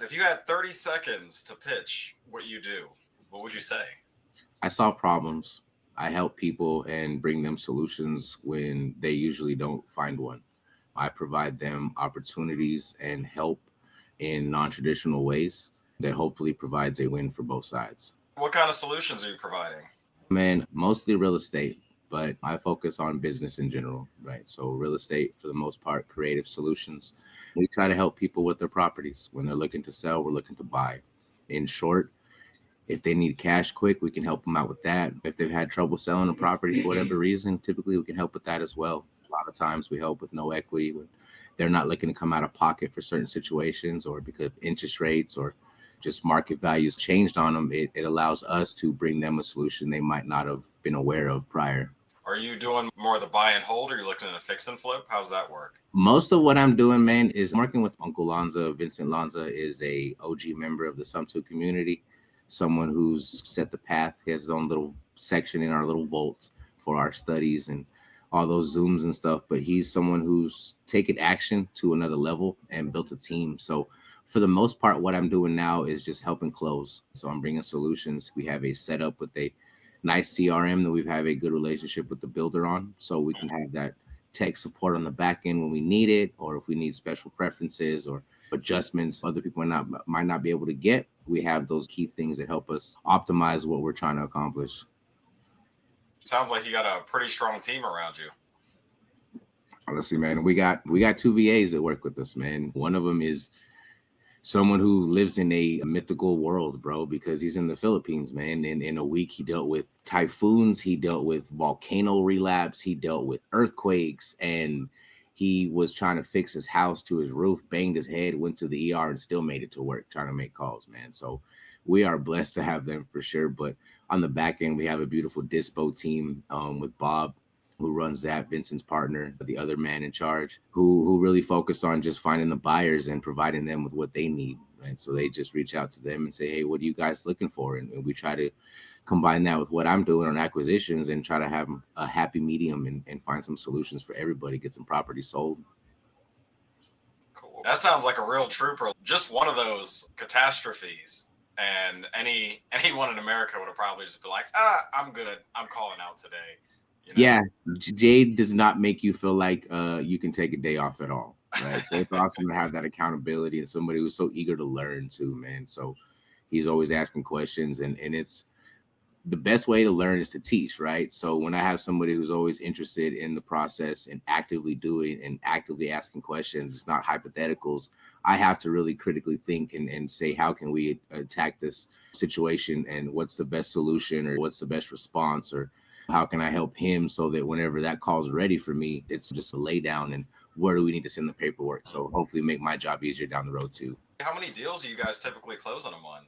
If you had 30 seconds to pitch what you do, what would you say? I solve problems. I help people and bring them solutions when they usually don't find one. I provide them opportunities and help in non traditional ways that hopefully provides a win for both sides. What kind of solutions are you providing? Man, mostly real estate, but I focus on business in general, right? So, real estate for the most part, creative solutions. We try to help people with their properties. When they're looking to sell, we're looking to buy. In short, if they need cash quick, we can help them out with that. If they've had trouble selling a property for whatever reason, typically we can help with that as well. A lot of times we help with no equity when they're not looking to come out of pocket for certain situations or because of interest rates or just market values changed on them. It allows us to bring them a solution they might not have been aware of prior. Are you doing more of the buy and hold, or are you looking at a fix and flip? How's that work? Most of what I'm doing, man, is I'm working with Uncle Lanza. Vincent Lanza is a OG member of the Sumtu community, someone who's set the path. He has his own little section in our little vault for our studies and all those Zooms and stuff. But he's someone who's taken action to another level and built a team. So for the most part, what I'm doing now is just helping close. So I'm bringing solutions. We have a setup with a nice CRM that we've had a good relationship with the builder on, so we can have that tech support on the back end when we need it, or if we need special preferences or adjustments other people might not be able to get. We have those key things that help us optimize what we're trying to accomplish. Sounds like you got a pretty strong team around you. Honestly, man, we got two VAs that work with us, man. One of them is someone who lives in a mythical world, bro, because he's in the Philippines, man. And in a week, he dealt with typhoons, he dealt with volcano relapse, he dealt with earthquakes, and he was trying to fix his house to his roof, banged his head, went to the ER, and still made it to work trying to make calls, man. So we are blessed to have them for sure. But on the back end, we have a beautiful dispo team with Bob, who runs that, Vincent's partner, the other man in charge, who really focus on just finding the buyers and providing them with what they need. And so they just reach out to them and say, hey, what are you guys looking for? And we try to combine that with what I'm doing on acquisitions and try to have a happy medium and find some solutions for everybody, get some property sold. Cool. That sounds like a real trooper. Just one of those catastrophes, and anyone in America would have probably just been like, I'm good. I'm calling out today. You know? Yeah, Jade does not make you feel like you can take a day off at all, right? So it's awesome to have that accountability and somebody who's so eager to learn too, man. So he's always asking questions, and it's the best way to learn is to teach, right? So when I have somebody who's always interested in the process and actively doing and actively asking questions, it's not hypotheticals. I have to really critically think and say, how can we attack this situation and what's the best solution or what's the best response or how can I help him so that whenever that call's ready for me, it's just a lay down and where do we need to send the paperwork? So hopefully make my job easier down the road too. How many deals do you guys typically close in a month?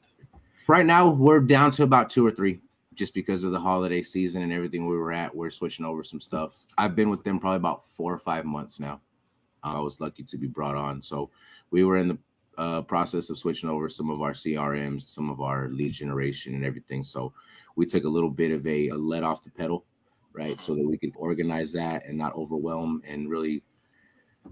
Right now, we're down to about two or three just because of the holiday season and everything we were at. We're switching over some stuff. I've been with them probably about 4 or 5 months now. I was lucky to be brought on. So we were in the process of switching over some of our CRMs, some of our lead generation and everything. So we took a little bit of a let off the pedal, right? So that we could organize that and not overwhelm and really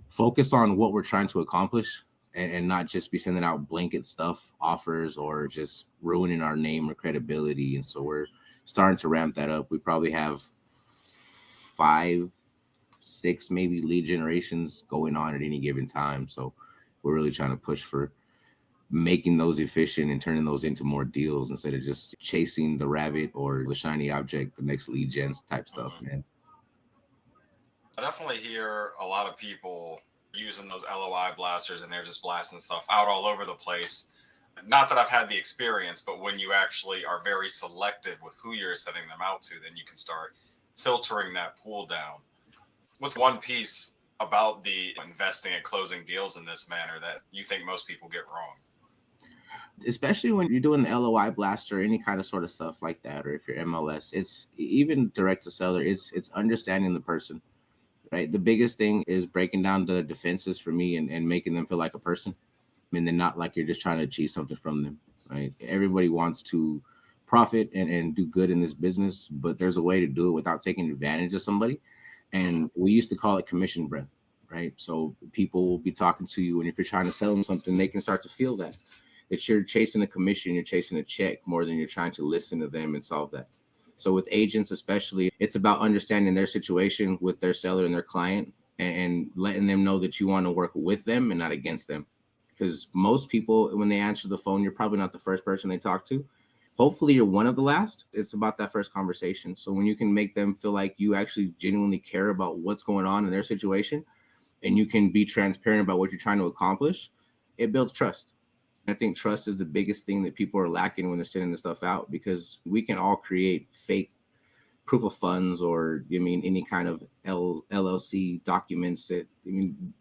focus on what we're trying to accomplish and not just be sending out blanket stuff, offers, or just ruining our name or credibility. And so we're starting to ramp that up. We probably have five, six, maybe lead generations going on at any given time. So we're really trying to push for making those efficient and turning those into more deals instead of just chasing the rabbit or the shiny object, the next lead gens type stuff, Mm-hmm. man. I definitely hear a lot of people using those LOI blasters and they're just blasting stuff out all over the place. Not that I've had the experience, but when you actually are very selective with who you're sending them out to, then you can start filtering that pool down. What's one piece about the investing and closing deals in this manner that you think most people get wrong? Especially when you're doing the LOI blast or any kind of sort of stuff like that, or if you're MLS, it's even direct to seller. It's understanding the person, right? The biggest thing is breaking down the defenses for me and making them feel like a person, and then not like you're just trying to achieve something from them, right? Everybody wants to profit and do good in this business, but there's a way to do it without taking advantage of somebody. Mm-hmm. And we used to call it commission breath, right? So people will be talking to you, and if you're trying to sell them something, they can start to feel that. It's you're chasing a commission, you're chasing a check more than you're trying to listen to them and solve that. So with agents, especially, it's about understanding their situation with their seller and their client, and letting them know that you want to work with them and not against them. Because most people, when they answer the phone, you're probably not the first person they talk to. Hopefully, you're one of the last. It's about that first conversation. So when you can make them feel like you actually genuinely care about what's going on in their situation, and you can be transparent about what you're trying to accomplish, it builds trust. I think trust is the biggest thing that people are lacking when they're sending this stuff out, because we can all create fake proof of funds, or I mean any kind of LLC documents. That, I mean,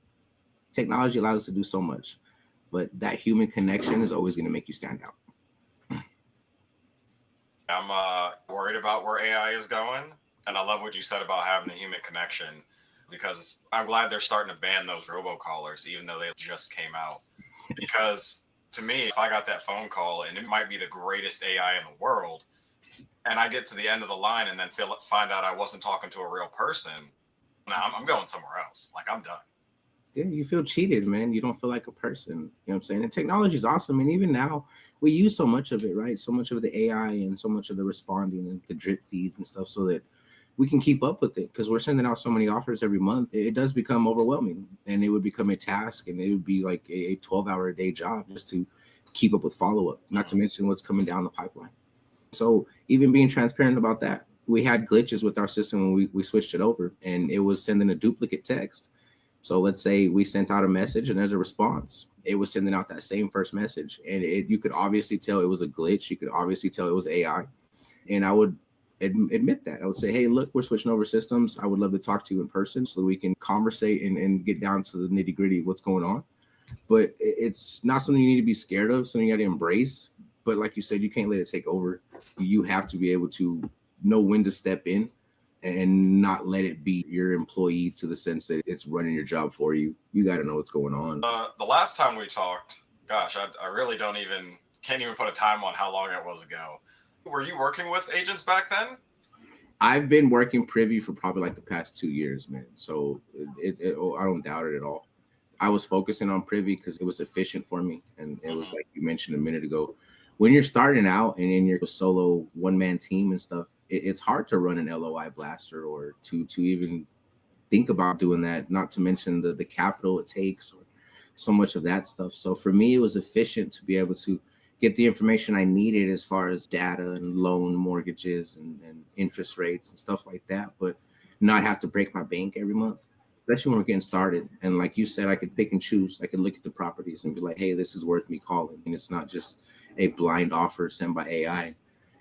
technology allows us to do so much, but that human connection is always going to make you stand out. I'm worried about where AI is going, and I love what you said about having a human connection, because I'm glad they're starting to ban those robocallers, even though they just came out. Because to me, if I got that phone call and it might be the greatest AI in the world, and I get to the end of the line and then find out I wasn't talking to a real person, nah, I'm going somewhere else. Like, I'm done. Yeah, you feel cheated, man. You don't feel like a person. You know what I'm saying? And technology is awesome. And even now, we use so much of it, right? So much of the AI and so much of the responding and the drip feeds and stuff, so that we can keep up with it, because we're sending out so many offers every month. It does become overwhelming, and it would become a task, and it would be like a 12-hour a day job just to keep up with follow up, not to mention what's coming down the pipeline. So even being transparent about that, we had glitches with our system when we switched it over, and it was sending a duplicate text. So let's say we sent out a message and there's a response. It was sending out that same first message, and you could obviously tell it was a glitch. You could obviously tell it was AI. And I would admit that. I would say, hey, look, we're switching over systems. I would love to talk to you in person so we can conversate and get down to the nitty gritty of what's going on. But it's not something you need to be scared of, something you got to embrace. But like you said, you can't let it take over. You have to be able to know when to step in and not let it be your employee, to the sense that it's running your job for you. You got to know what's going on. The last time we talked, gosh, I really can't even put a time on how long it was ago. Were you working with agents back then? I've been working privy for probably like the past 2 years, man. So I don't doubt it at all. I was focusing on privy because it was efficient for me. And it was like you mentioned a minute ago, when you're starting out and in your solo one-man team and stuff, it's hard to run an LOI blaster, or to even think about doing that, not to mention the capital it takes, or so much of that stuff. So for me, it was efficient to be able to get the information I needed as far as data and loan mortgages and interest rates and stuff like that, but not have to break my bank every month, especially when we're getting started. And like you said, I could pick and choose. I could look at the properties and be like, hey, this is worth me calling. And it's not just a blind offer sent by AI.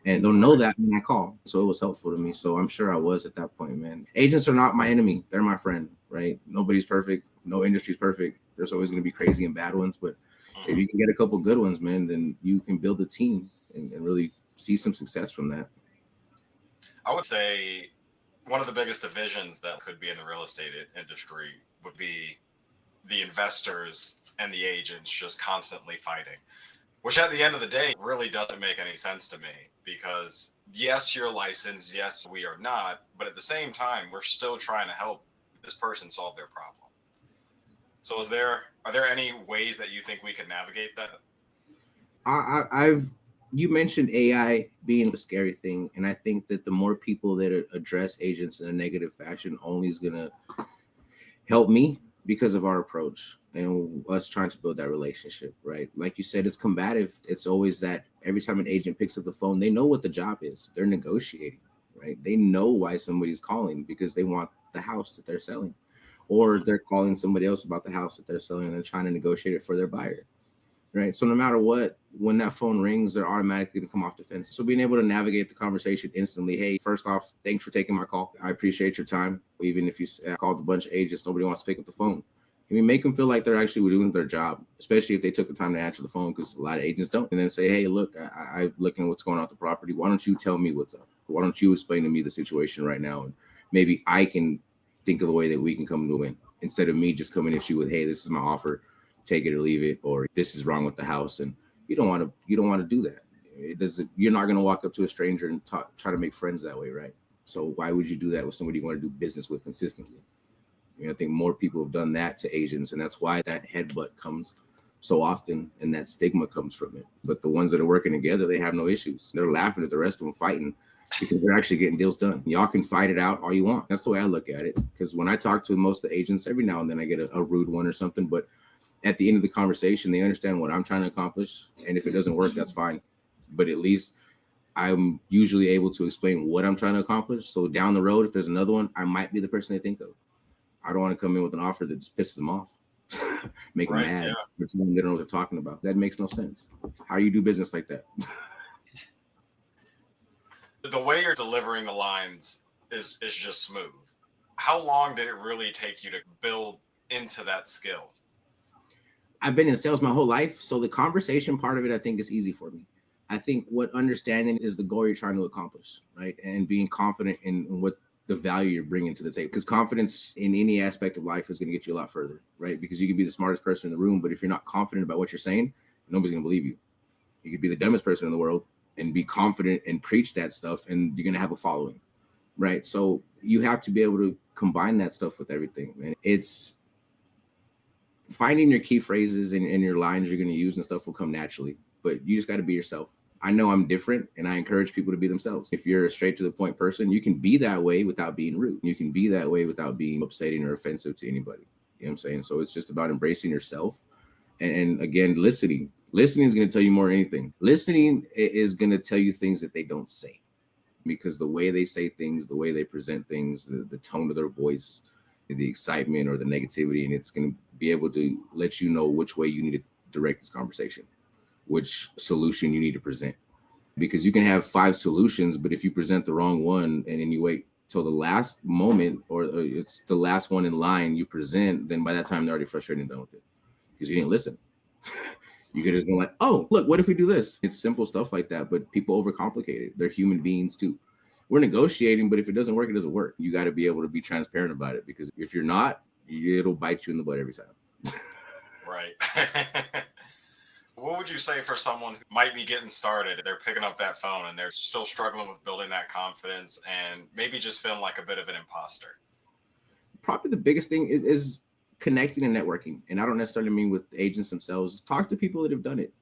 And they'll know that when I call. So it was helpful to me. So I'm sure I was at that point, man. Agents are not my enemy. They're my friend, right? Nobody's perfect. No industry's perfect. There's always going to be crazy and bad ones. But if you can get a couple good ones, man, then you can build a team and really see some success from that. I would say one of the biggest divisions that could be in the real estate industry would be the investors and the agents just constantly fighting, which at the end of the day really doesn't make any sense to me, because yes, you're licensed, yes, we are not, but at the same time, we're still trying to help this person solve their problem. So are there any ways that you think we could navigate that? I've you mentioned AI being a scary thing, and I think that the more people that address agents in a negative fashion only is gonna help me, because of our approach and us trying to build that relationship, right? Like you said, it's combative. It's always that every time an agent picks up the phone, they know what the job is. They're negotiating, right? They know why somebody's calling, because they want the house that they're selling, or they're calling somebody else about the house that they're selling and they're trying to negotiate it for their buyer, right? So no matter what, when that phone rings, they're automatically going to come off the fence. So being able to navigate the conversation instantly, hey, first off, thanks for taking my call. I appreciate your time. Even if you called a bunch of agents, nobody wants to pick up the phone. I mean, make them feel like they're actually doing their job, especially if they took the time to answer the phone, because a lot of agents don't. And then say, hey, look, I'm looking at what's going on with the property. Why don't you tell me what's up? Why don't you explain to me the situation right now? And maybe I can think of a way that we can come to a win, instead of me just coming at you with, hey, this is my offer, take it or leave it, or this is wrong with the house. And you don't want to do that. It doesn't. You're not going to walk up to a stranger and try to make friends that way, right? So why would you do that with somebody you want to do business with consistently? I think more people have done that to agents, and that's why that headbutt comes. so often, and that stigma comes from it. But the ones that are working together, they have no issues. They're laughing at the rest of them fighting because they're actually getting deals done. Y'all can fight it out all you want. That's the way I look at it. Because when I talk to most of the agents, every now and then I get a rude one or something, but at the end of the conversation, they understand what I'm trying to accomplish. And if it doesn't work, that's fine. But at least I'm usually able to explain what I'm trying to accomplish. So down the road, if there's another one, I might be the person they think of. I don't want to come in with an offer that just pisses them off, make them Right, mad. yeah. They don't know what they're talking about. That makes no sense. How do you do business like that? The way you're delivering the lines is just smooth. How long did it really take you to build into that skill? I've been in sales my whole life, so the conversation part of it, I think, is easy for me. I think what understanding is the goal you're trying to accomplish, right? And being confident in what the value you're bringing to the table. Because confidence in any aspect of life is going to get you a lot further, right? Because you can be the smartest person in the room, but if you're not confident about what you're saying, nobody's going to believe you. You could be the dumbest person in the world and be confident and preach that stuff, and you're going to have a following, right? So you have to be able to combine that stuff with everything. And it's finding your key phrases and your lines you're going to use and stuff will come naturally, but you just got to be yourself. I know I'm different, and I encourage people to be themselves. If you're a straight to the point person, you can be that way without being rude. You can be that way without being upsetting or offensive to anybody. You know what I'm saying? So it's just about embracing yourself. And again, listening. Listening is going to tell you more than anything. Listening is going to tell you things that they don't say, because the way they say things, the way they present things, the tone of their voice, the excitement or the negativity, and it's going to be able to let you know which way you need to direct this conversation, which solution you need to present. Because you can have 5 solutions, but if you present the wrong one and then you wait till the last moment, or it's the last one in line you present, then by that time they're already frustrated and done with it because you didn't listen. You could have been like, oh, look, what if we do this? It's simple stuff like that, but people overcomplicate it. They're human beings too. We're negotiating, but if it doesn't work, it doesn't work. You got to be able to be transparent about it, because if you're not, it'll bite you in the butt every time. Right. What would you say for someone who might be getting started? They're picking up that phone and they're still struggling with building that confidence and maybe just feeling like a bit of an imposter. Probably the biggest thing is connecting and networking. And I don't necessarily mean with agents themselves. Talk to people that have done it,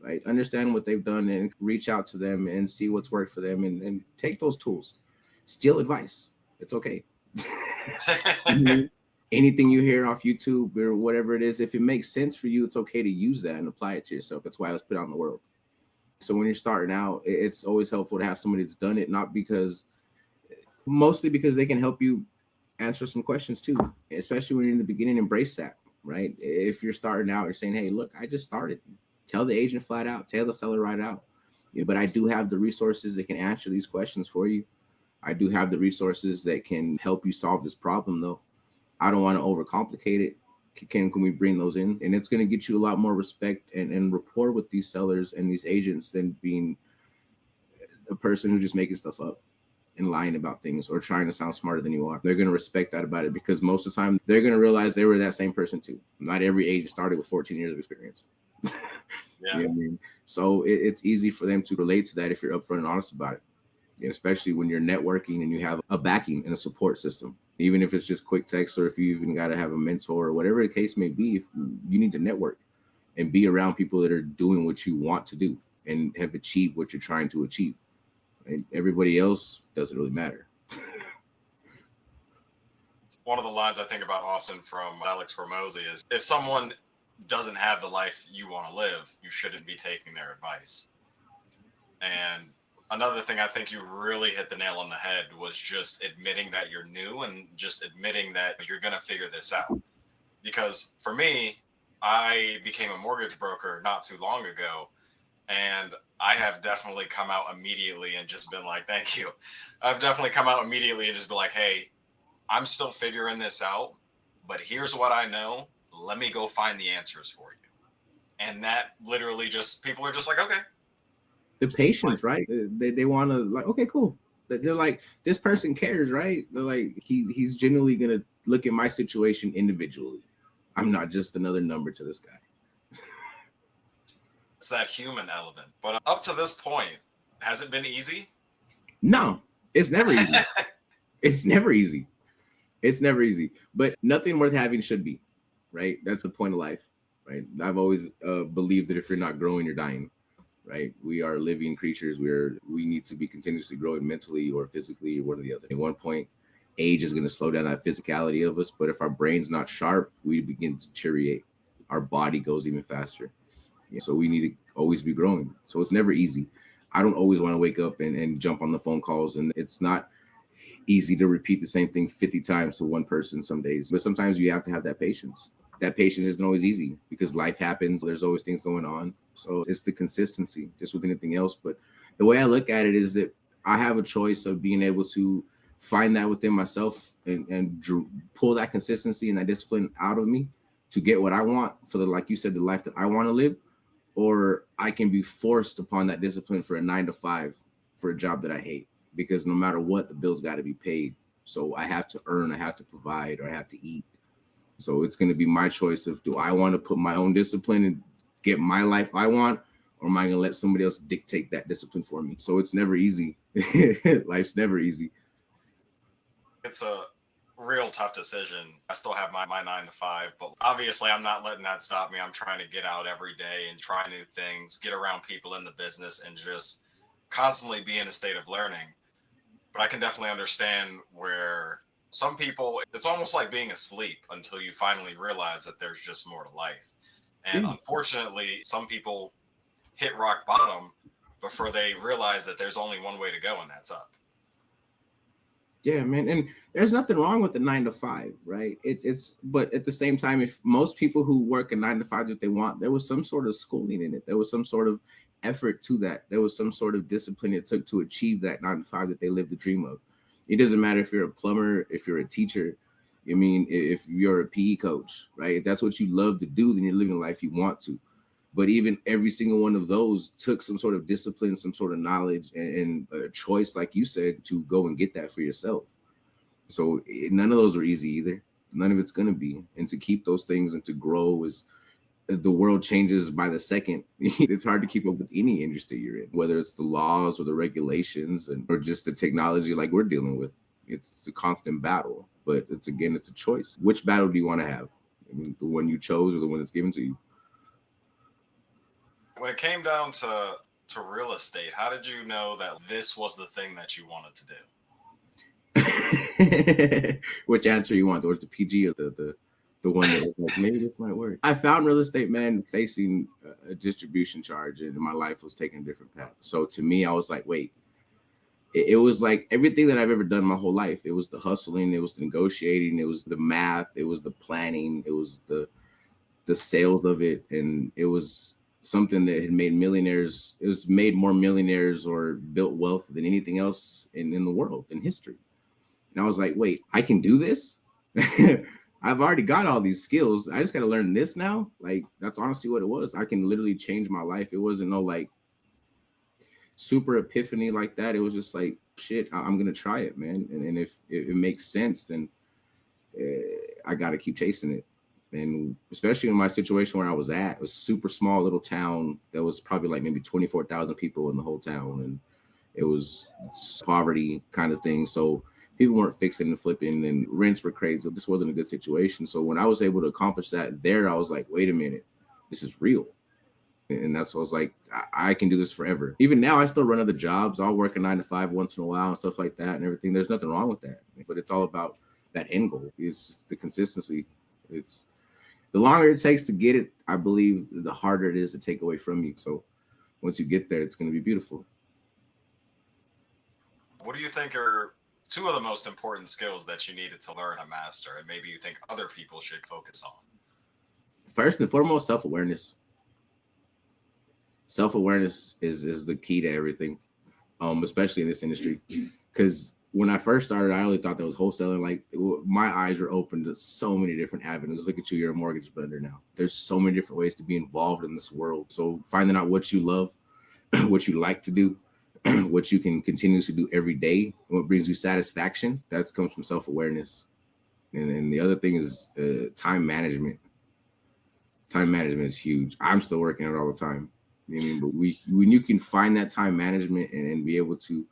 right? Understand what they've done and reach out to them and see what's worked for them, and take those tools. Steal advice. It's okay. Anything you hear off YouTube or whatever it is, if it makes sense for you, it's okay to use that and apply it to yourself. That's why it was put out in the world. So when you're starting out, it's always helpful to have somebody that's done it, mostly because they can help you answer some questions too, especially when you're in the beginning. Embrace that, right? If you're starting out, you're saying, hey, look, I just started. Tell the agent flat out, tell the seller right out. Yeah, but I do have the resources that can answer these questions for you. I do have the resources that can help you solve this problem, though. I don't want to overcomplicate it. Can we bring those in? And it's going to get you a lot more respect and rapport with these sellers and these agents than being a person who's just making stuff up and lying about things or trying to sound smarter than you are. They're going to respect that about it, because most of the time they're going to realize they were that same person too. Not every agent started with 14 years of experience. Yeah. You know what I mean? So it's easy for them to relate to that if you're upfront and honest about it. And especially when you're networking and you have a backing and a support system, even if it's just quick text, or if you even got to have a mentor or whatever the case may be. If you need to network and be around people that are doing what you want to do and have achieved what you're trying to achieve. And everybody else doesn't really matter. One of the lines I think about often from Alex Hormozy is, if someone doesn't have the life you want to live, you shouldn't be taking their advice. And another thing I think you really hit the nail on the head was just admitting that you're new and just admitting that you're going to figure this out. Because for me, I became a mortgage broker not too long ago, and I have definitely come out immediately and just been like, thank you. I've definitely come out immediately and just be like, hey, I'm still figuring this out, but here's what I know. Let me go find the answers for you. And that literally just, people are just like, okay. The patience, right? They want to, like, okay, cool. They're like, this person cares, right? They're like, he's genuinely going to look at my situation individually. I'm not just another number to this guy. It's that human element. But up to this point, has it been easy? No, it's never easy. It's never easy. It's never easy. But nothing worth having should be, right? That's the point of life. right? I've always believed that if you're not growing, you're dying, right? We are living creatures. We need to be continuously growing mentally or physically or one or the other. At one point, age is going to slow down that physicality of us, but if our brain's not sharp, we begin to deteriorate. Our body goes even faster. So we need to always be growing. So it's never easy. I don't always want to wake up and jump on the phone calls, and it's not easy to repeat the same thing 50 times to one person some days. But sometimes you have to have that patience. That patience isn't always easy because life happens. There's always things going on. So it's the consistency, just with anything else. But the way I look at it is that I have a choice of being able to find that within myself and pull that consistency and that discipline out of me to get what I want for the, like you said, the life that I want to live, or I can be forced upon that discipline for a 9 to 5 for a job that I hate. Because no matter what, the bills got to be paid. So I have to earn, I have to provide, or I have to eat. So it's going to be my choice of, do I want to put my own discipline and get my life I want, or am I going to let somebody else dictate that discipline for me? So it's never easy. Life's never easy. It's a real tough decision. I still have my 9 to 5, but obviously I'm not letting that stop me. I'm trying to get out every day and try new things, get around people in the business, and just constantly be in a state of learning. But I can definitely understand where some people, it's almost like being asleep until you finally realize that there's just more to life. And Yeah. unfortunately, some people hit rock bottom before they realize that there's only one way to go, and that's up. Yeah, man, and there's nothing wrong with the 9 to 5, right? But at the same time, if most people who work a 9 to 5 that they want, there was some sort of schooling in it. There was some sort of effort to that. There was some sort of discipline it took to achieve that 9 to 5 that they lived the dream of. It doesn't matter if you're a plumber, if you're a teacher. I mean, if you're a PE coach, right? If that's what you love to do, then you're living the life you want to. But even every single one of those took some sort of discipline, some sort of knowledge, and a choice, like you said, to go and get that for yourself. So none of those are easy either. None of it's going to be. And to keep those things and to grow is, the world changes by the second. It's hard to keep up with any industry you're in, whether it's the laws or the regulations or just the technology like we're dealing with. It's a constant battle, but it's a choice. Which battle do you want to have? I mean, the one you chose or the one that's given to you? When it came down to real estate, how did you know that this was the thing that you wanted to do? Which answer you want, or the PG or the one that was like, maybe this might work. I found real estate, man, facing a distribution charge, and my life was taking a different path. So to me, I was like, wait, it was like everything that I've ever done my whole life. It was the hustling, it was the negotiating, it was the math, it was the planning, it was the sales of it, and it was something that had made millionaires. It was made more millionaires or built wealth than anything else in the world in history. And I was like, wait, I can do this? I've already got all these skills. I just got to learn this now. Like, that's honestly what it was. I can literally change my life. It wasn't no like super epiphany like that. It was just like, shit, I'm going to try it, man. And if it makes sense, then I got to keep chasing it. And especially in my situation where I was at, it was super small little town that was probably like maybe 24,000 people in the whole town. And it was poverty kind of thing. So people weren't fixing and flipping, and rents were crazy. This wasn't a good situation. So when I was able to accomplish that there, I was like, wait a minute, this is real. And that's what I was like, I can do this forever. Even now, I still run other jobs. I'll work a 9 to 5 once in a while and stuff like that and everything. There's nothing wrong with that. But it's all about that end goal. It's just the consistency. It's the longer it takes to get it, I believe, the harder it is to take away from you. So once you get there, it's going to be beautiful. What do you think are two of the most important skills that you needed to learn and master, and maybe you think other people should focus on? First and foremost, self-awareness. Self-awareness is the key to everything, especially in this industry. Because when I first started, I only thought that was wholesaling. Like, my eyes were open to so many different avenues. Look at you, you're a mortgage lender now. There's so many different ways to be involved in this world. So finding out what you love, what you like to do, what you can continuously do every day, what brings you satisfaction, that comes from self-awareness. And then the other thing is time management. Time management is huge. I'm still working on it all the time. I mean, but when you can find that time management and be able to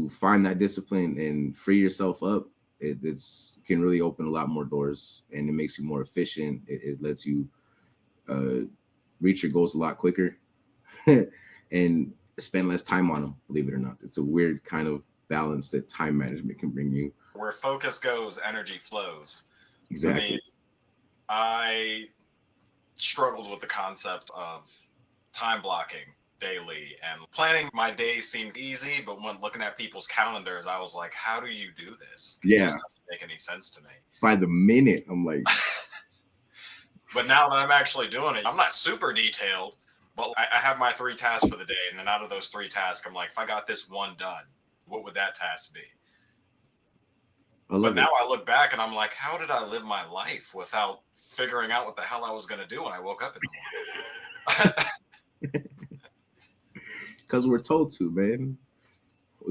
find that discipline and free yourself up, it's can really open a lot more doors, and it makes you more efficient. It lets you reach your goals a lot quicker, and spend less time on them. Believe it or not, it's a weird kind of balance that time management can bring you. Where focus goes, energy flows. I mean, Exactly. I struggled with the concept of time blocking daily, and planning my day seemed easy, but when looking at people's calendars, I was like, how do you do this? It Yeah. just doesn't make any sense to me. By the minute, I'm like, But now that I'm actually doing it, I'm not super detailed, but I have my 3 tasks for the day. And then out of those 3 tasks, I'm like, if I got this one done, what would that task be? I But love now it. I look back and I'm like, how did I live my life without figuring out what the hell I was going to do when I woke up in the morning? Because we're told to, man.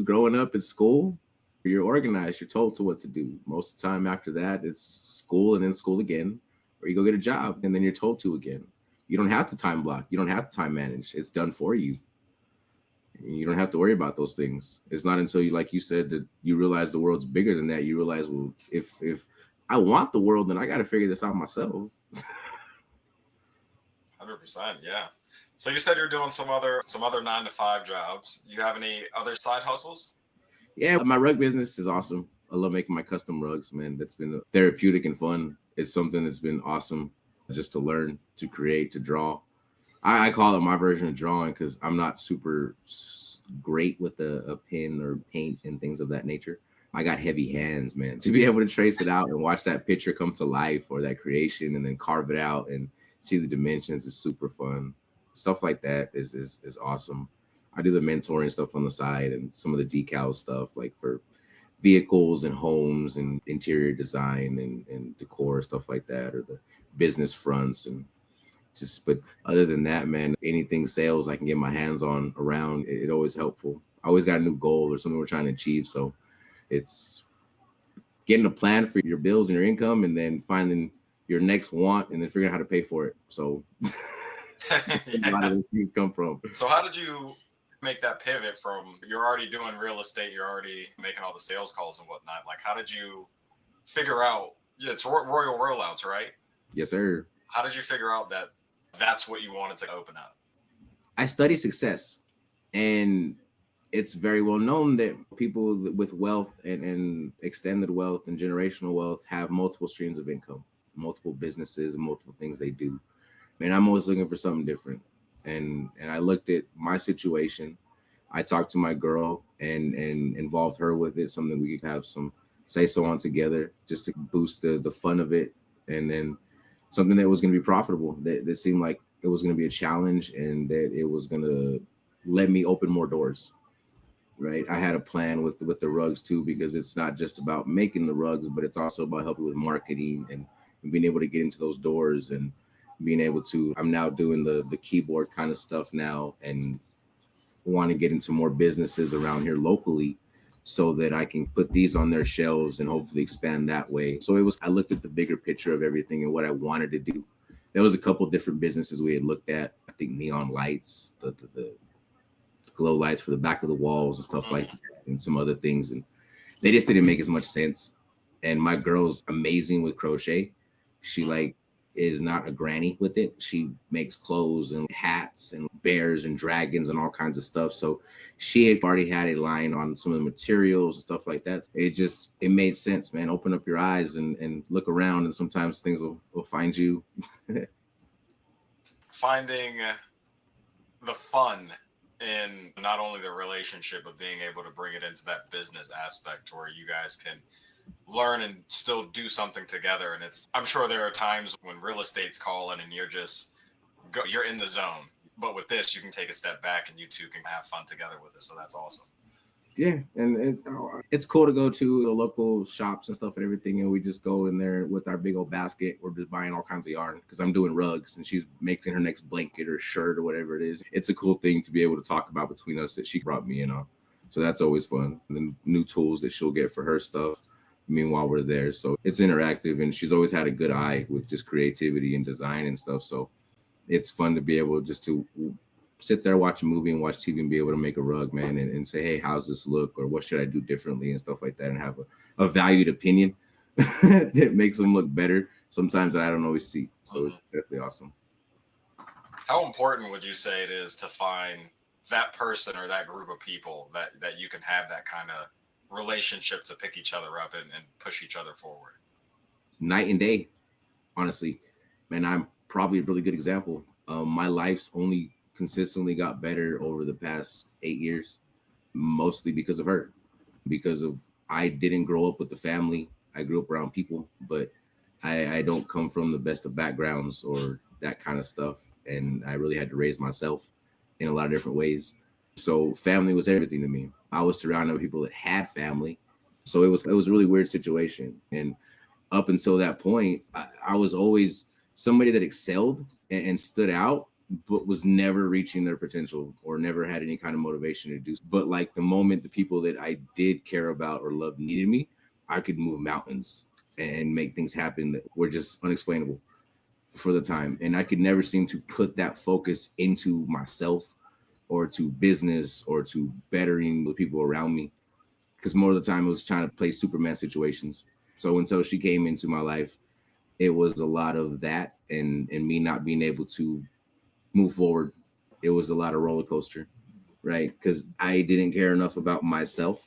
Growing up in school, you're organized. You're told to what to do. Most of the time after that, it's school and then school again, or you go get a job and then you're told to again. You don't have to time block. You don't have to time manage. It's done for you. You don't have to worry about those things. It's not until you, like you said, that you realize the world's bigger than that. You realize, well, if I want the world, then I got to figure this out myself. 100%, yeah. So you said you're doing some other 9 to 5 jobs. You have any other side hustles? Yeah, my rug business is awesome. I love making my custom rugs, man. That's been therapeutic and fun. It's something that's been awesome just to learn, to create, to draw. I call it my version of drawing because I'm not super great with a pen or paint and things of that nature. I got heavy hands, man. To be able to trace it out and watch that picture come to life or that creation and then carve it out and see the dimensions is super fun. Stuff like that is awesome. I do the mentoring stuff on the side and some of the decal stuff like for vehicles and homes and interior design and decor, stuff like that, or the business fronts and just, but other than that, man, anything sales I can get my hands on around, it always helpful. I always got a new goal or something we're trying to achieve. So it's getting a plan for your bills and your income and then finding your next want and then figuring out how to pay for it. So a lot Yeah. of those things come from. So how did you make that pivot from you're already doing real estate, you're already making all the sales calls and whatnot? Like, how did you figure out? Yeah, it's Royal Rollouts, right? Yes, sir. How did you figure out that that's what you wanted to open up? I study success, and it's very well known that people with wealth and extended wealth and generational wealth have multiple streams of income, multiple businesses, and multiple things they do. Man, I'm always looking for something different. And I looked at my situation. I talked to my girl and involved her with it, something we could have some say so on together, just to boost the fun of it. And then something that was going to be profitable, that seemed like it was going to be a challenge and that it was going to let me open more doors. Right. I had a plan with the rugs too, because it's not just about making the rugs, but it's also about helping with marketing and being able to get into those doors and being able to, I'm now doing the keyboard kind of stuff now and want to get into more businesses around here locally so that I can put these on their shelves and hopefully expand that way. So it was, I looked at the bigger picture of everything and what I wanted to do. There was a couple different businesses we had looked at. I think neon lights, the glow lights for the back of the walls and stuff like Mm. that, and some other things. And they just didn't make as much sense. And my girl's amazing with crochet. She Mm. like is not a granny with it. She makes clothes and hats and bears and dragons and all kinds of stuff. So she had already had a line on some of the materials and stuff like that. It made sense, man. Open up your eyes and look around, and sometimes things will find you. Finding the fun in not only the relationship, but being able to bring it into that business aspect where you guys can learn and still do something together. And I'm sure there are times when real estate's calling and you're in the zone. But with this, you can take a step back and you two can have fun together with it. So that's awesome. Yeah, and it's cool to go to the local shops and stuff and everything, and we just go in there with our big old basket. We're just buying all kinds of yarn because I'm doing rugs, and she's making her next blanket or shirt or whatever it is. It's a cool thing to be able to talk about between us that she brought me in on. So that's always fun. And then new tools that she'll get for her stuff. Meanwhile, we're there, so it's interactive, and she's always had a good eye with just creativity and design and stuff. So it's fun to be able just to sit there, watch a movie and watch TV and be able to make a rug, man, and say, hey, how's this look? Or what should I do differently and stuff like that, and have a valued opinion that makes them look better sometimes that I don't always see. So Mhm. it's definitely awesome. How important would you say it is to find that person or that group of people that you can have that kind of relationship to pick each other up and push each other forward? Night and day, honestly. And I'm probably a really good example. My life's only consistently got better over the past 8 years, mostly because of her. Because of I didn't grow up with the family. I grew up around people, but I don't come from the best of backgrounds or that kind of stuff. And I really had to raise myself in a lot of different ways. So family was everything to me. I was surrounded with people that had family. So it was a really weird situation. And up until that point, I was always somebody that excelled and stood out, but was never reaching their potential or never had any kind of motivation to do. But like the moment the people that I did care about or loved needed me, I could move mountains and make things happen that were just unexplainable for the time. And I could never seem to put that focus into myself or to business or to bettering the people around me. Because more of the time it was trying to play Superman situations. So until she came into my life, it was a lot of that and me not being able to move forward. It was a lot of roller coaster, right? Because I didn't care enough about myself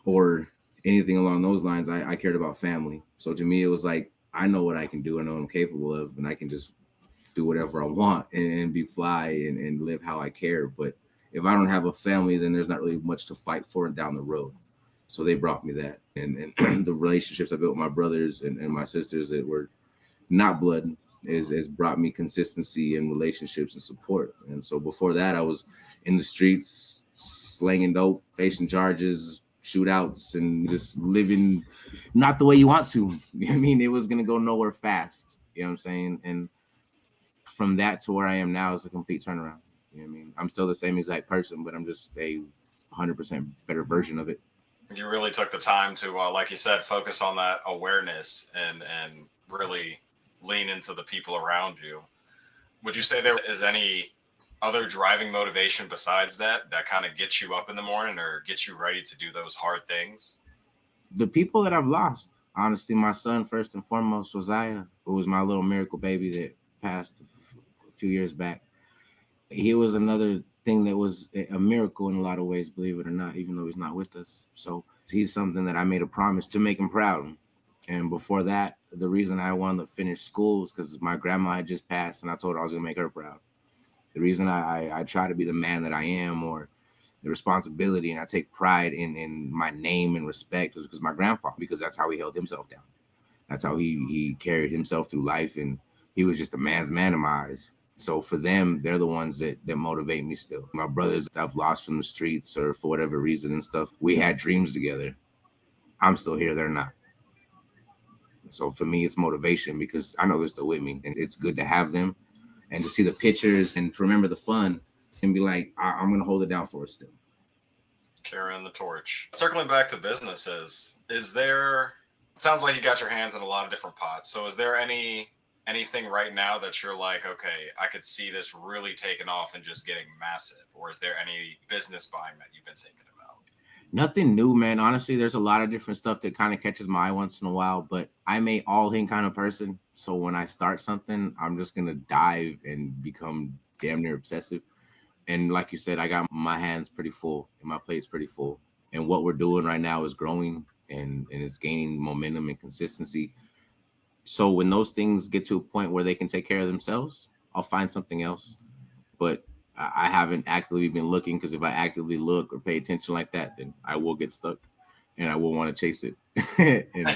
or anything along those lines. I cared about family. So to me, it was like, I know what I can do. I know what I'm capable of, and I can just do whatever I want and be fly and live how I care. But if I don't have a family, then there's not really much to fight for down the road. So they brought me that. And the relationships I built with my brothers and my sisters that were not blood is brought me consistency in relationships and support. And so before that, I was in the streets slanging dope, facing charges, shootouts, and just living not the way you want to. I mean, it was gonna go nowhere fast. You know what I'm saying? And from that to where I am now is a complete turnaround. You know what I mean? I'm still the same exact person, but I'm just a 100% better version of it. You really took the time to, like you said, focus on that awareness and really lean into the people around you. Would you say there is any other driving motivation besides that kind of gets you up in the morning or gets you ready to do those hard things? The people that I've lost, honestly, my son first and foremost, Josiah, who was my little miracle baby that passed a few years back. He was another thing that was a miracle in a lot of ways, believe it or not, even though he's not with us. So he's something that I made a promise to make him proud. And before that, the reason I wanted to finish school was because my grandma had just passed, and I told her I was going to make her proud. The reason I try to be the man that I am, or the responsibility, and I take pride in my name and respect, is because my grandfather, because that's how he held himself down. That's how he carried himself through life, and he was just a man's man in my eyes. So for them, they're the ones that motivate me still. My brothers I've lost from the streets or for whatever reason and stuff, we had dreams together. I'm still here, they're not. So for me, it's motivation because I know they're still with me, and it's good to have them and to see the pictures and to remember the fun and be like, I'm gonna hold it down for us still. Carrying the torch. Circling back to businesses, is there? Sounds like you got your hands in a lot of different pots. So is there anything right now that you're like, okay, I could see this really taking off and just getting massive, or is there any business buying that you've been thinking about? Nothing new, man. Honestly, there's a lot of different stuff that kind of catches my eye once in a while, but I'm a all in kind of person. So when I start something, I'm just gonna dive and become damn near obsessive. And like you said, I got my hands pretty full and my plate's pretty full. And what we're doing right now is growing and it's gaining momentum and consistency. So when those things get to a point where they can take care of themselves, I'll find something else. But I haven't actively been looking because if I actively look or pay attention like that, then I will get stuck and I will want to chase it. And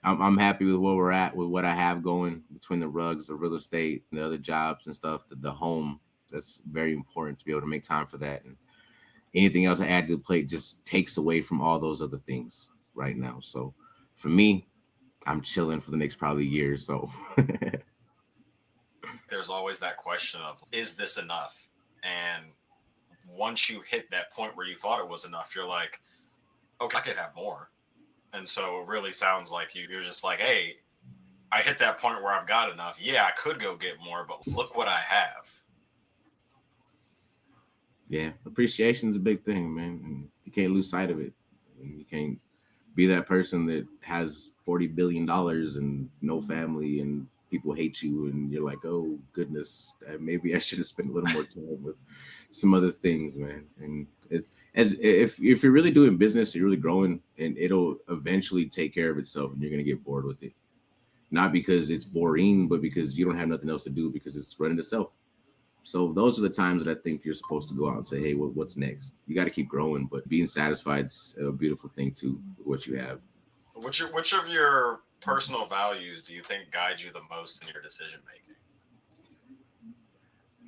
I'm happy with where we're at with what I have going between the rugs, the real estate, and the other jobs and stuff, the home. That's very important to be able to make time for that. And anything else I add to the plate just takes away from all those other things right now. So for me, I'm chilling for the next probably year or so. There's always that question of, is this enough? And once you hit that point where you thought it was enough, you're like, okay, I could have more. And so it really sounds like you're just like, hey, I hit that point where I've got enough. Yeah, I could go get more, but look what I have. Yeah, appreciation is a big thing, man. And you can't lose sight of it. And you can't be that person that has $40 billion and no family and people hate you, and you're like, oh goodness, maybe I should have spent a little more time with some other things, man. And as if you're really doing business, you're really growing, and it'll eventually take care of itself, and you're gonna get bored with it. Not because it's boring, but because you don't have nothing else to do because it's running itself. So those are the times that I think you're supposed to go out and say, hey, what's next? You got to keep growing, but being satisfied is a beautiful thing too, with what you have. Which of your personal values do you think guide you the most in your decision making?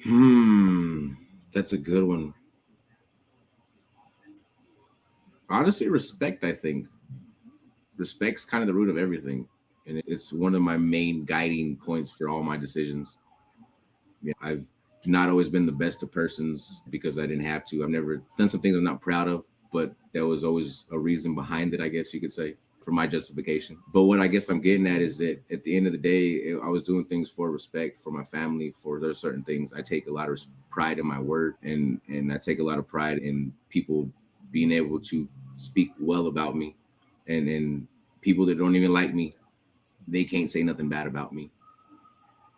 Hmm, that's a good one. Honestly, respect, I think. Respect's kind of the root of everything. And it's one of my main guiding points for all my decisions. Yeah, I've not always been the best of persons because I didn't have to. I've never done some things I'm not proud of, but there was always a reason behind it, I guess you could say, for my justification. But what I guess I'm getting at is that at the end of the day, I was doing things for respect for my family, for those certain things. I take a lot of pride in my word, and I take a lot of pride in people being able to speak well about me, and people that don't even like me, they can't say nothing bad about me.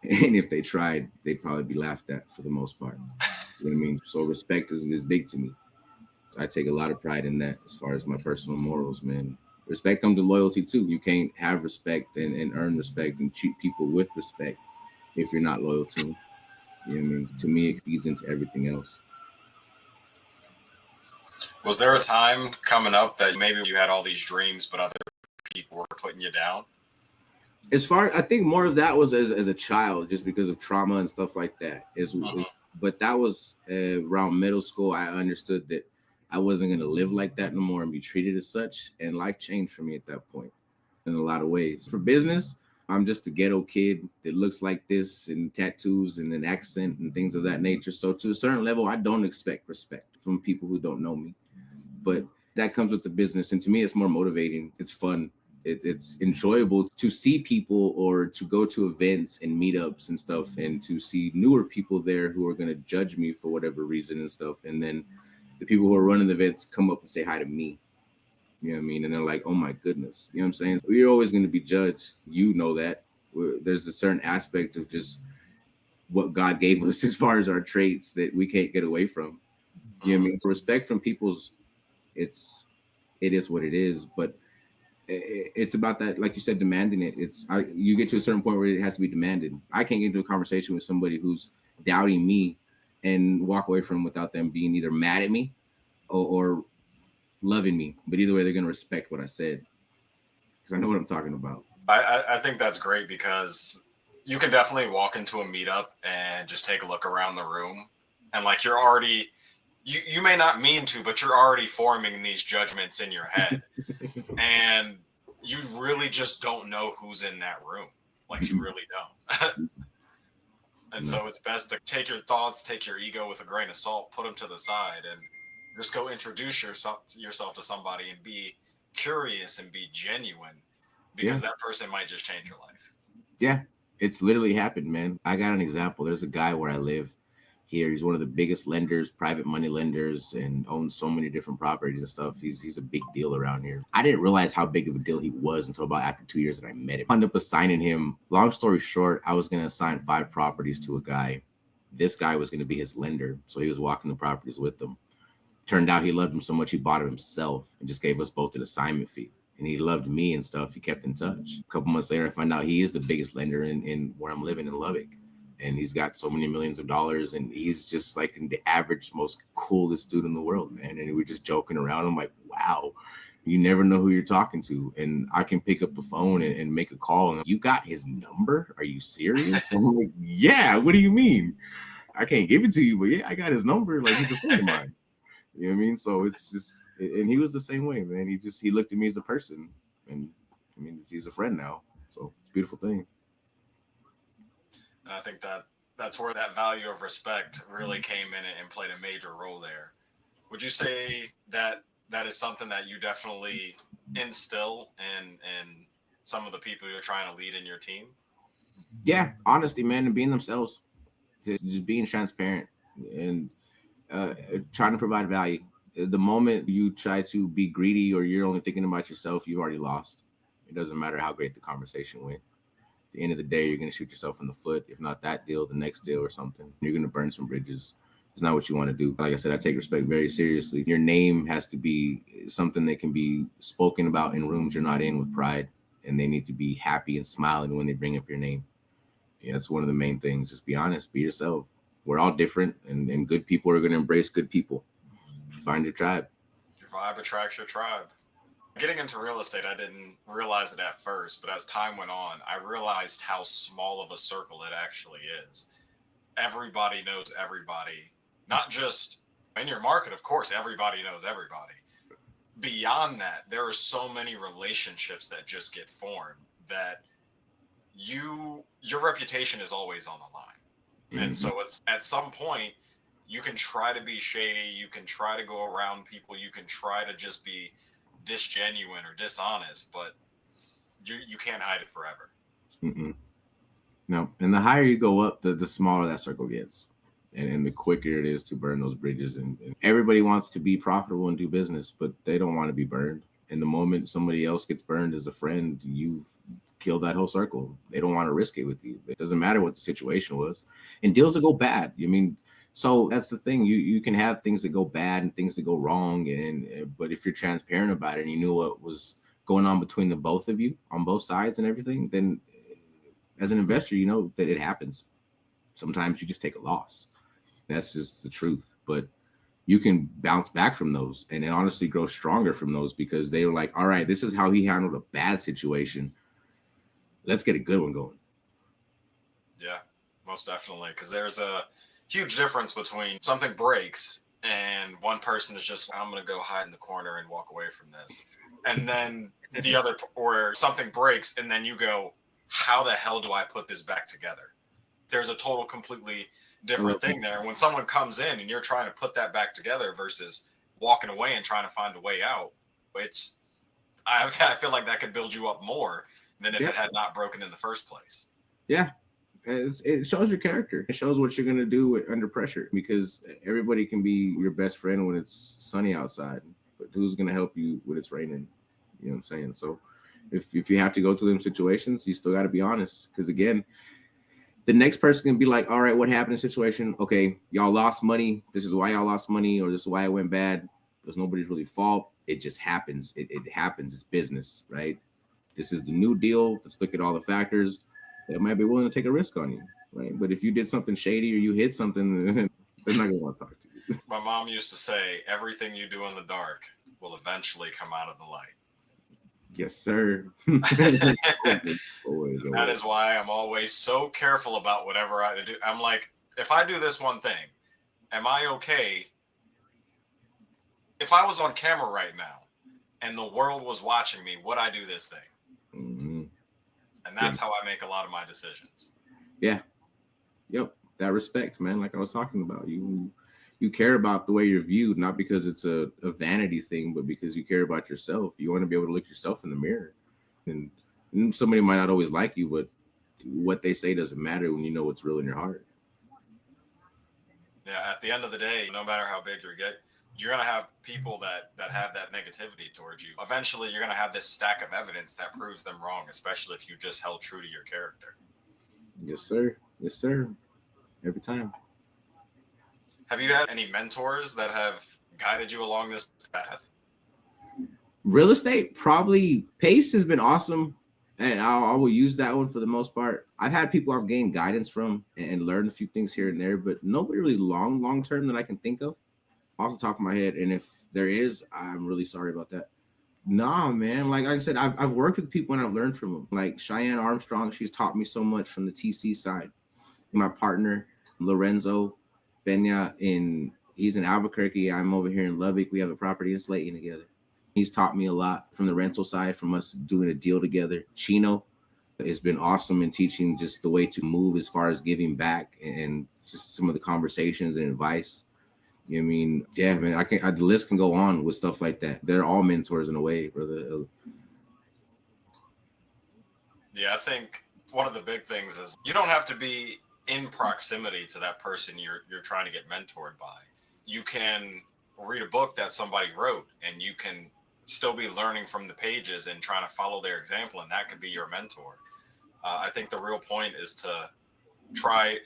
And if they tried, they'd probably be laughed at for the most part. You know what I mean? So respect is big to me. I take a lot of pride in that as far as my personal morals, man. Respect comes with loyalty too. You can't have respect and earn respect and treat people with respect if you're not loyal to them. You know what I mean? To me, it feeds into everything else. Was there a time coming up that maybe you had all these dreams, but other people were putting you down? As far, I think more of that was as a child, just because of trauma and stuff like that. Hmm. But that was around middle school. I understood that I wasn't gonna live like that no more and be treated as such, and life changed for me at that point in a lot of ways. For business, I'm just a ghetto kid that looks like this and tattoos and an accent and things of that nature. So to a certain level, I don't expect respect from people who don't know me. But that comes with the business, and to me, it's more motivating. It's fun. It's enjoyable to see people or to go to events and meetups and stuff, and to see newer people there who are going to judge me for whatever reason and stuff. And then the people who are running the events come up and say hi to me. You know what I mean? And they're like, oh my goodness. You know what I'm saying? We're always going to be judged. You know that. There's a certain aspect of just what God gave us as far as our traits that we can't get away from. You know what I Hmm. mean? So respect from people's, it's it is what it is. But it's about that, like you said, demanding it. You get to a certain point where it has to be demanded. I can't get into a conversation with somebody who's doubting me and walk away from without them being either mad at me or loving me. But either way, they're gonna respect what I said because I know what I'm talking about. I think that's great because you can definitely walk into a meetup and just take a look around the room, and like you're already you may not mean to, but you're already forming these judgments in your head, and you really just don't know who's in that room. Like you really don't. And No. so it's best to take your thoughts, take your ego with a grain of salt, put them to the side, and just go introduce yourself to somebody and be curious and be genuine Yeah, because that person might just change your life. yeah, it's literally happened, man. I got an example. There's a guy where I live here. He's one of the biggest lenders, private money lenders, and owns so many different properties and stuff. He's a big deal around here. I didn't realize how big of a deal he was until about after 2 years that I met him. I ended up assigning him. Long story short, I was going to assign 5 properties to a guy. This guy was going to be his lender, so he was walking the properties with them. Turned out he loved him so much he bought it himself and just gave us both an assignment fee. And he loved me and stuff. He kept in touch. A couple months later, I find out he is the biggest lender in where I'm living in Lubbock. And he's got so many millions of dollars, and he's just like the average, most coolest dude in the world, man. And we're just joking around. I'm like, wow, you never know who you're talking to. And I can pick up the phone and make a call. And you got his number? Are you serious? And I'm like, yeah, what do you mean? I can't give it to you, but yeah, I got his number. Like, he's a friend of mine. You know what I mean? So it's just, and he was the same way, man. He looked at me as a person, and I mean, he's a friend now. So it's a beautiful thing. And I think that's where that value of respect really came in and played a major role there. Would you say that that is something that you definitely instill in some of the people you're trying to lead in your team? Yeah, honesty, man, and being themselves, just being transparent and trying to provide value. The moment you try to be greedy or you're only thinking about yourself, you've already lost. It doesn't matter how great the conversation went. the end of the day, you're going to shoot yourself in the foot. If not that deal, the next deal or something. You're going to burn some bridges. It's not what you want to do. Like I said, I take respect very seriously. Your name has to be something that can be spoken about in rooms you're not in with pride. And they need to be happy and smiling when they bring up your name. Yeah, that's one of the main things. Just be honest, be yourself. We're all different, and good people are going to embrace good people. Find your tribe. Your vibe attracts your tribe. Getting into real estate, I didn't realize it at first, but as time went on, I realized how small of a circle it actually is. Everybody knows everybody, not just in your market, of course, everybody knows everybody. Beyond that, there are so many relationships that just get formed that your reputation is always on the line. And Mm-hmm. so it's at some point you can try to be shady, you can try to go around people, you can try to just be disgenuine or dishonest, but you can't hide it forever. Mm-mm. No, and the higher you go up, the smaller that circle gets, and the quicker it is to burn those bridges. And everybody wants to be profitable and do business, but they don't want to be burned. And the moment somebody else gets burned as a friend, you've killed that whole circle. They don't want to risk it with you. It doesn't matter what the situation was, and deals will go bad. I mean, so that's the thing. You can have things that go bad and things that go wrong, and but if you're transparent about it and you knew what was going on between the both of you on both sides and everything, then as an investor, you know that it happens. Sometimes you just take a loss. That's just the truth. But you can bounce back from those and then honestly grow stronger from those because they were like, all right, this is how he handled a bad situation. Let's get a good one going. Yeah, most definitely. Because there's a huge difference between something breaks and one person is just, I'm going to go hide in the corner and walk away from this. And then the other, or something breaks and then you go, how the hell do I put this back together? There's a total, completely different thing there. When someone comes in and you're trying to put that back together versus walking away and trying to find a way out, it's, I feel like that could build you up more than if Yeah. it had not broken in the first place. Yeah. It shows your character. It shows what you're going to do under pressure because everybody can be your best friend when it's sunny outside, but who's going to help you when it's raining? You know what I'm saying? So if you have to go through them situations, you still got to be honest because again, the next person can be like, all right, what happened in the situation? Okay, y'all lost money. This is why y'all lost money, or this is why it went bad. There's nobody's really fault. It just happens. It happens. It's business, right? This is the new deal. Let's look at all the factors. They might be willing to take a risk on you, right? But if you did something shady or you hid something, they're not gonna want to talk to you. My mom used to say, everything you do in the dark will eventually come out of the light. Yes, sir. Always, That always. is why I'm always so careful about whatever I do. I'm like, if I do this one thing, am I okay? If I was on camera right now and the world was watching me, would I do this thing? Mm-hmm. And Yeah, that's how I make a lot of my decisions. yeah, yep. That respect, man. Like I was talking about, you care about the way you're viewed, not because it's a vanity thing, but because you care about yourself. You want to be able to look yourself in the mirror. And somebody might not always like you, but what they say doesn't matter when you know what's real in your heart. Yeah, at the end of the day, no matter how big you get, you're gonna have people that have that negativity towards you. Eventually, you're gonna have this stack of evidence that proves them wrong, especially if you just held true to your character. Yes, sir. Yes, sir. Every time. Have you had any mentors that have guided you along this path? Real estate, probably Pace has been awesome. And I will use that one for the most part. I've had people I've gained guidance from and learned a few things here and there, but nobody really long term that I can think of off the top of my head. And if there is, I'm really sorry about that. Nah, man. Like I said, I've worked with people and I've learned from them. Like Cheyenne Armstrong, she's taught me so much from the TC side. My partner, Lorenzo Benya, he's in Albuquerque. I'm over here in Lubbock. We have a property in Slayton together. He's taught me a lot from the rental side, from us doing a deal together. Chino has been awesome in teaching just the way to move as far as giving back and just some of the conversations and advice. You know what I mean? Yeah, man, the list can go on with stuff like that. They're all mentors in a way, brother. Yeah, I think one of the big things is you don't have to be in proximity to that person you're trying to get mentored by. You can read a book that somebody wrote and you can still be learning from the pages and trying to follow their example, and that could be your mentor. I think the real point is to try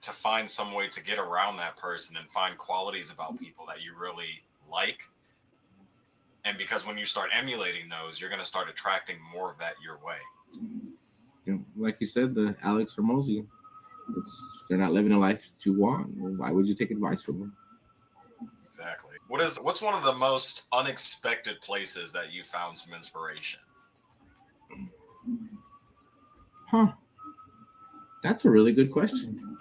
to find some way to get around that person and find qualities about people that you really like. And because when you start emulating those, you're going to start attracting more of that your way. Like you said, the Alex Hormozy, they're not living the life that you want. Well, why would you take advice from them? Exactly. What's one of the most unexpected places that you found some inspiration? Huh? That's a really good question.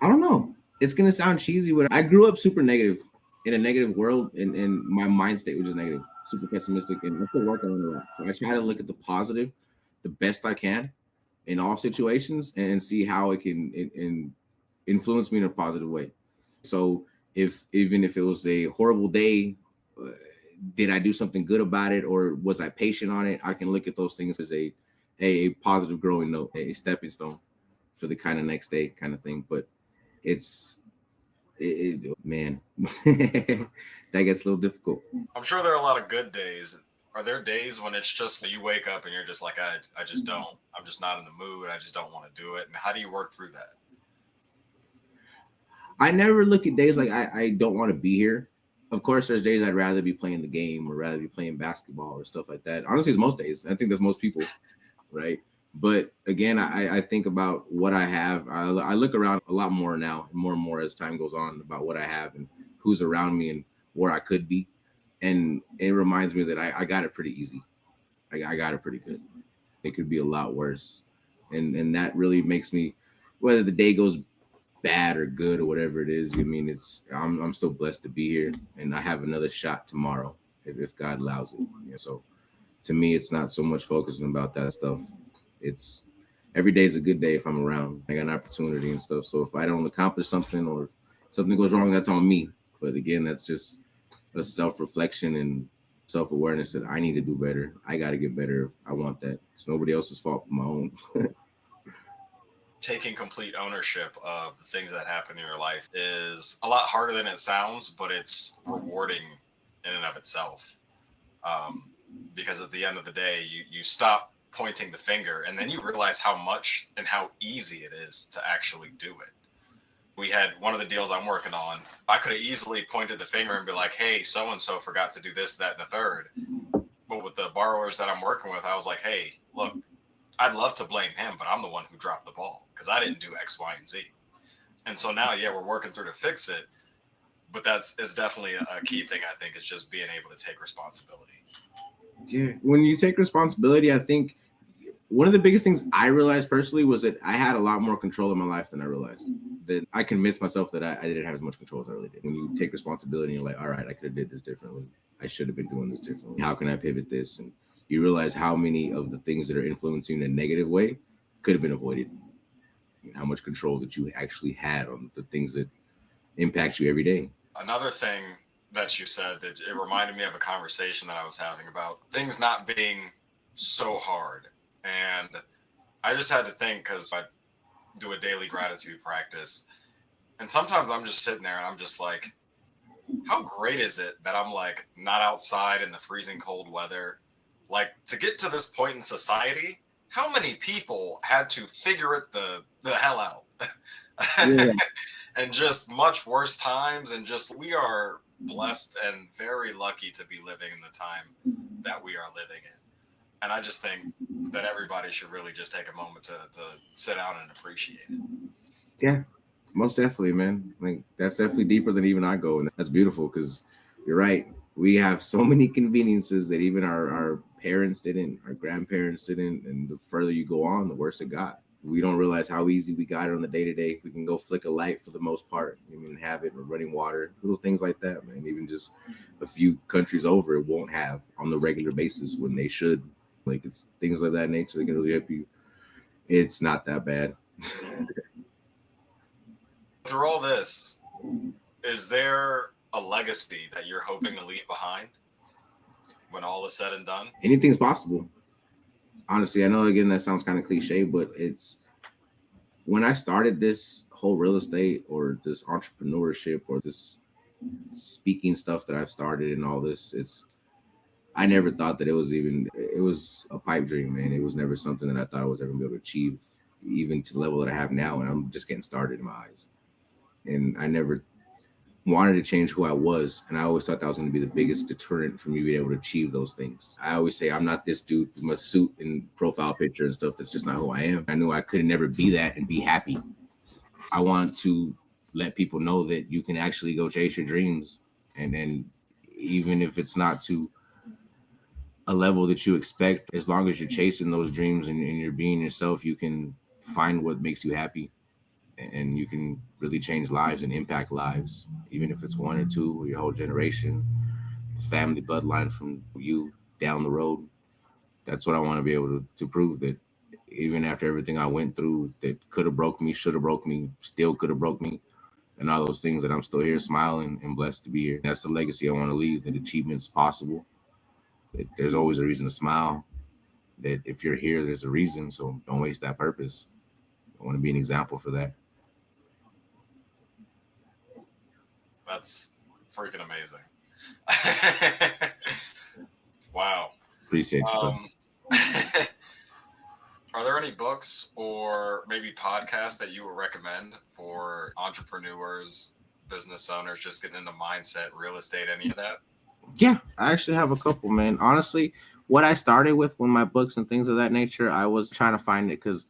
I don't know. It's gonna sound cheesy, but I grew up super negative in a negative world, and my mind state was just negative, super pessimistic, and I'm still working on a lot. So I try to look at the positive, the best I can, in all situations, and see how it can influence me in a positive way. So if even if it was a horrible day, uh, did I do something good about it, or was I patient on it? I can look at those things as a positive growing note, a stepping stone for the kind of next day kind of thing. But it's man, that gets a little difficult. I'm sure there are a lot of good days. Are there days when it's just you wake up and you're just like, I just don't. I'm just not in the mood. I just don't want to do it. And how do you work through that? I never look at days like I don't want to be here. Of course, there's days I'd rather be playing the game or rather be playing basketball or stuff like that. Honestly, it's most days. I think that's most people, right? But again, I think about what I have. I look around a lot more now, more and more as time goes on about what I have and who's around me and where I could be. And it reminds me that I got it pretty easy. I got it pretty good. It could be a lot worse. And that really makes me, whether the day goes bad or good or whatever it is, I mean, I'm still blessed to be here and I have another shot tomorrow if God allows it. Yeah, so to me, it's not so much focusing about that stuff. It's every day is a good day if I'm around. I got an opportunity and stuff. So if I don't accomplish something or something goes wrong, that's on me. But again, that's just a self reflection and self awareness that I need to do better. I got to get better. I want that. It's nobody else's fault but my own. Taking complete ownership of the things that happen in your life is a lot harder than it sounds, but it's rewarding in and of itself. Um, because at the end of the day, you stop pointing the finger and then you realize how much and how easy it is to actually do it. We had one of the deals I'm working on. I could have easily pointed the finger and be like, hey, so and so forgot to do this, that, and the third. But with the borrowers that I'm working with, I was like, hey, look, I'd love to blame him, but I'm the one who dropped the ball because I didn't do X, Y, and Z. And so now, yeah, we're working through to fix it. But that's it's definitely a key thing, I think, is just being able to take responsibility. Yeah, when you take responsibility, I think one of the biggest things I realized personally was that I had a lot more control in my life than I realized. That I convinced myself that I didn't have as much control as I really did. When you take responsibility, you're like, all right, I could have did this differently. I should have been doing this differently. How can I pivot this? And you realize how many of the things that are influencing you in a negative way could have been avoided. And how much control that you actually had on the things that impact you every day. Another thing that you said that it reminded me of a conversation that I was having about things not being so hard. And I just had to think because I do a daily gratitude practice. And sometimes I'm just sitting there and I'm just like, how great is it that I'm like not outside in the freezing cold weather? Like to get to this point in society, how many people had to figure it the hell out? Yeah. And just much worse times and just we are blessed and very lucky to be living in the time that we are living in. And I just think that everybody should really just take a moment to sit down and appreciate it. Yeah, most definitely, man. Like that's definitely deeper than even I go, and that's beautiful because you're right. We have so many conveniences that even our parents didn't, our grandparents didn't, and the further you go on, the worse it got. We don't realize how easy we got it on the day to day. We can go flick a light for the most part, even have it or running water, little things like that, man. Even just a few countries over, it won't have on the regular basis when they should. Like it's things like that nature that can really help you. It's not that bad. Through all this, is there a legacy that you're hoping to leave behind when all is said and done? Anything's possible. Honestly, I know again that sounds kind of cliche, but it's when I started this whole real estate or this entrepreneurship or this speaking stuff that I've started and all this, it's I never thought that it was a pipe dream, man. It was never something that I thought I was ever gonna be able to achieve, even to the level that I have now. And I'm just getting started in my eyes. And I never wanted to change who I was. And I always thought that was going to be the biggest deterrent for me being able to achieve those things. I always say, I'm not this dude with my suit and profile picture and stuff. That's just not who I am. I knew I could never be that and be happy. I want to let people know that you can actually go chase your dreams. And then, even if it's not to a level that you expect, as long as you're chasing those dreams and you're being yourself, you can find what makes you happy, and you can really change lives and impact lives, even if it's one or two or your whole generation, family bloodline from you down the road. That's what I want to be able to prove, that even after everything I went through that could have broke me, should have broke me, still could have broke me, and all those things, that I'm still here smiling and blessed to be here. That's the legacy I want to leave, that achievement's possible, that there's always a reason to smile, that if you're here, there's a reason. So don't waste that purpose. I want to be an example for that. That's freaking amazing. Wow. Appreciate you, brother. Um, are there any books or maybe podcasts that you would recommend for entrepreneurs, business owners, just getting into mindset, real estate, any of that? Yeah, I actually have a couple, man. Honestly, what I started with when my books and things of that nature, I was trying to find it because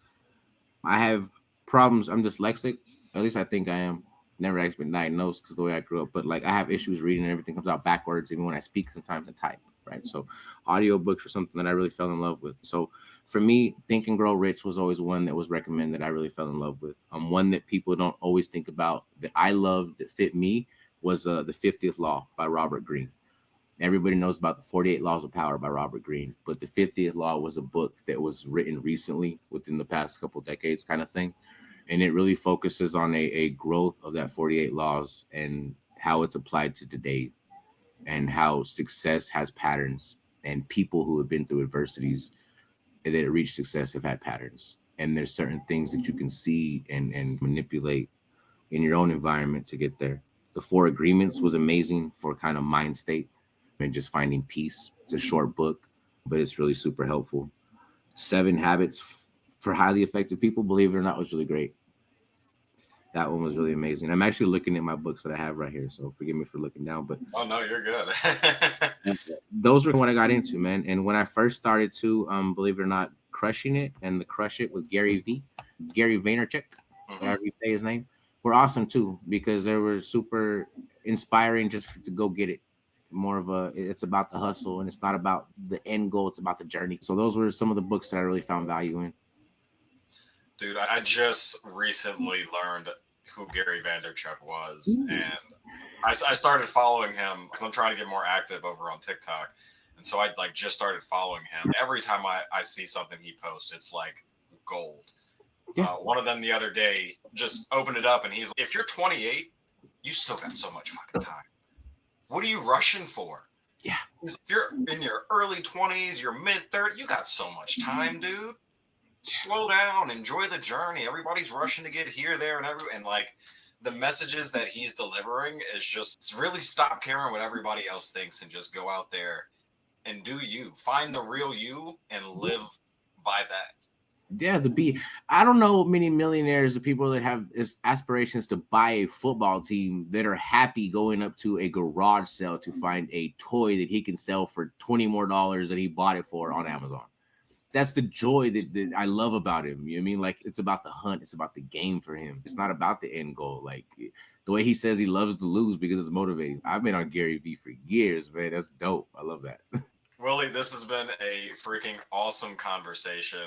I have problems. I'm dyslexic. At least I think I am. Never actually been diagnosed because the way I grew up. But like I have issues reading, and everything comes out backwards, even when I speak sometimes and type. Right. So audiobooks are something that I really fell in love with. So for me, Think and Grow Rich was always one that was recommended. I really fell in love with. One that people don't always think about that I loved that fit me was the 50th Law by Robert Greene. Everybody knows about the 48 Laws of Power by Robert Greene, but the 50th Law was a book that was written recently within the past couple decades, kind of thing. And it really focuses on a growth of that 48 laws and how it's applied to today, and how success has patterns, and people who have been through adversities that reach success have had patterns. And there's certain things that you can see and manipulate in your own environment to get there. The Four Agreements was amazing for kind of mind state and just finding peace. It's a short book, but it's really super helpful. Seven Habits for Highly Effective People, believe it or not, was really great. That one was really amazing. I'm actually looking at my books that I have right here, so forgive me for looking down. But Oh no, you're good. those were what I got into, man. And when I first started to, believe it or not, Crushing It and the Crush It with Gary V, Gary Vaynerchuk, Hmm. whatever you say his name, were awesome too, because they were super inspiring just to go get it. More of a, it's about the hustle, and it's not about the end goal, it's about the journey. So those were some of the books that I really found value in. Dude, I just recently learned who Gary Vanderchuck was, Ooh. and I started following him because I'm trying to get more active over on TikTok. And so I like just started following him. Every time I see something he posts, it's like gold. Yeah. One of them the other day just opened it up and he's like, if you're 28, you still got so much fucking time. What are you rushing for? Yeah. If you're in your early 20s, your mid 30s, you got so much time, dude. Slow down, enjoy the journey. Everybody's rushing to get here, there, and like the messages that he's delivering is just it's really stop caring what everybody else thinks and just go out there and do you. Find the real you and live by that. Yeah, the B. I don't know many millionaires or people that have aspirations to buy a football team that are happy going up to a garage sale to find a toy that he can sell for $20 more than he bought it for on Amazon. That's the joy that I love about him. You know what I mean? Like, it's about the hunt, it's about the game for him. It's not about the end goal. Like the way he says he loves to lose because it's motivating. I've been on Gary Vee for years, man. That's dope. I love that. Willie, this has been a freaking awesome conversation.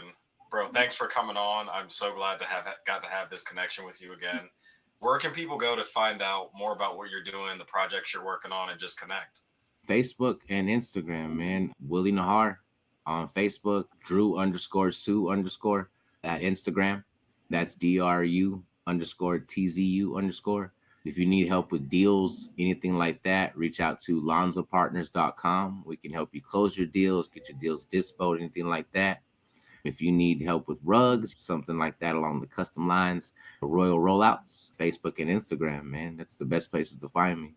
Bro, thanks for coming on. I'm so glad to have got to have this connection with you again. Where can people go to find out more about what you're doing, the projects you're working on, and just connect? Facebook and Instagram, man. Willie Najar on Facebook, Drew underscore Sue underscore at Instagram. That's DRU underscore TZU underscore. If you need help with deals, anything like that, reach out to lonzopartners.com. We can help you close your deals, get your deals dispoed, anything like that. If you need help with rugs, something like that along the custom lines, Royal Rollouts, Facebook and Instagram, man. That's the best places to find me.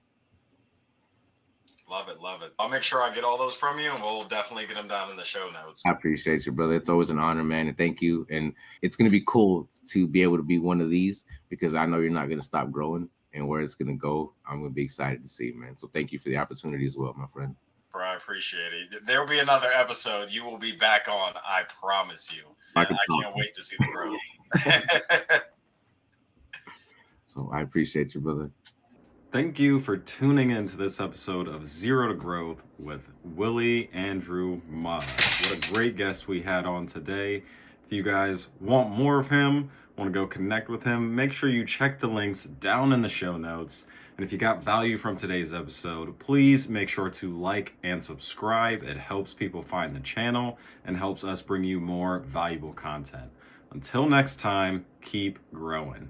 Love it, love it. I'll make sure I get all those from you, and we'll definitely get them down in the show notes. I appreciate you, brother. It's always an honor, man, and thank you. And it's gonna be cool to be able to be one of these because I know you're not gonna stop growing, and where it's gonna go, I'm gonna be excited to see, man. So thank you for the opportunity as well, my friend. Bro, I appreciate it. There will be another episode. You will be back on. I promise you. I I can talk. can't wait to see the growth. So I appreciate you, brother. Thank you for tuning into this episode of Zero to Growth with Willie Andrew Najar. What a great guest we had on today. If you guys want more of him, want to go connect with him, make sure you check the links down in the show notes. And if you got value from today's episode, please make sure to like and subscribe. It helps people find the channel and helps us bring you more valuable content. Until next time, keep growing.